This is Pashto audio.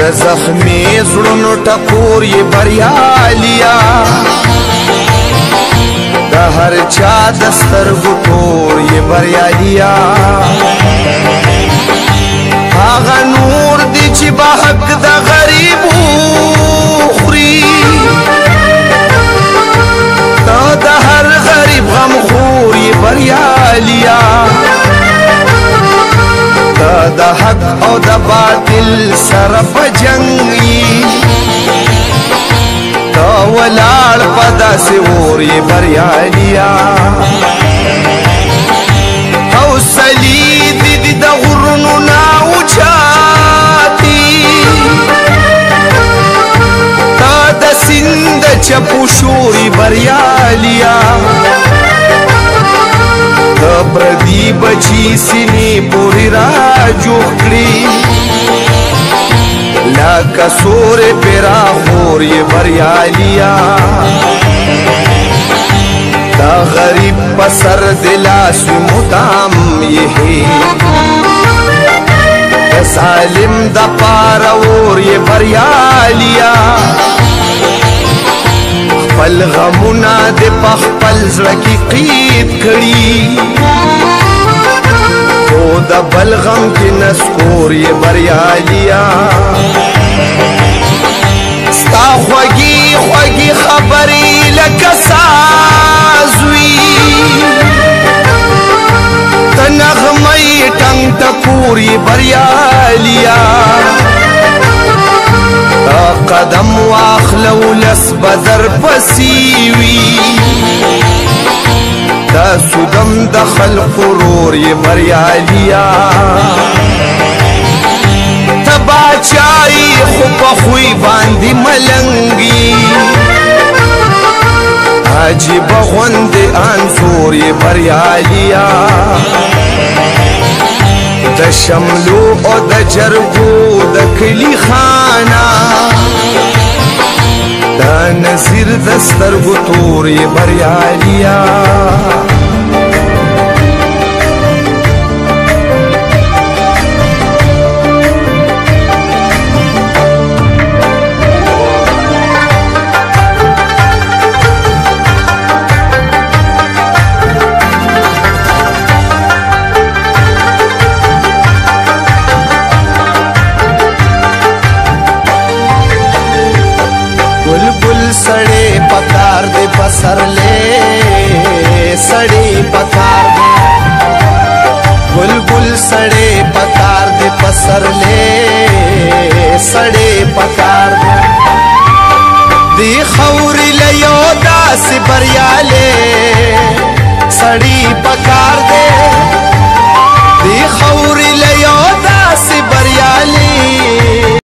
د زخمی زړونو ټکور یې بریالیا د هر چا د سترګو تور یې بریالیا هغه نور دی چې به حق د غریبو خوري تا د هر غریب غم خور یې بریالیا تا د حق او د باطل سره په جنګ یې تا ولاړ په داسې اور یې بریالیا حوصلې دې د غرونو نه اوچاتي تا د سیند چپو شور یې بریالیا د پردي بچي سینې پورې را جوړ کړي لکه سورې پیرا خور یې بریالیا دا غریب په سر د لاس مدام یې د ظالم د پاره اور یې بریالیا خپل غمونه د په خپل زړه کې قید کړي خو د بل غم کې نسکور یې بریالیا ستا خوږې خوږې خبرې لکه ساز وي د نغمې ټنګ ټکور یې بریالیا قدم واخلو لس بدر پسې وي دا سودم د خلق رور یې بریالیا ته باچایي خو په خوی باندې ملنګي عجیبه غوندې انځور یې بریالیا د شملو او د جرګو د کلي خانه دا نظیر د سترګو تور یې بریالیا सड़े पकार दे बसर ले सड़े पकार दे बुलबुल सड़े पकार दे बसर ले सड़े पकार दे दी खौरी ले योदा से बरियाले सड़ी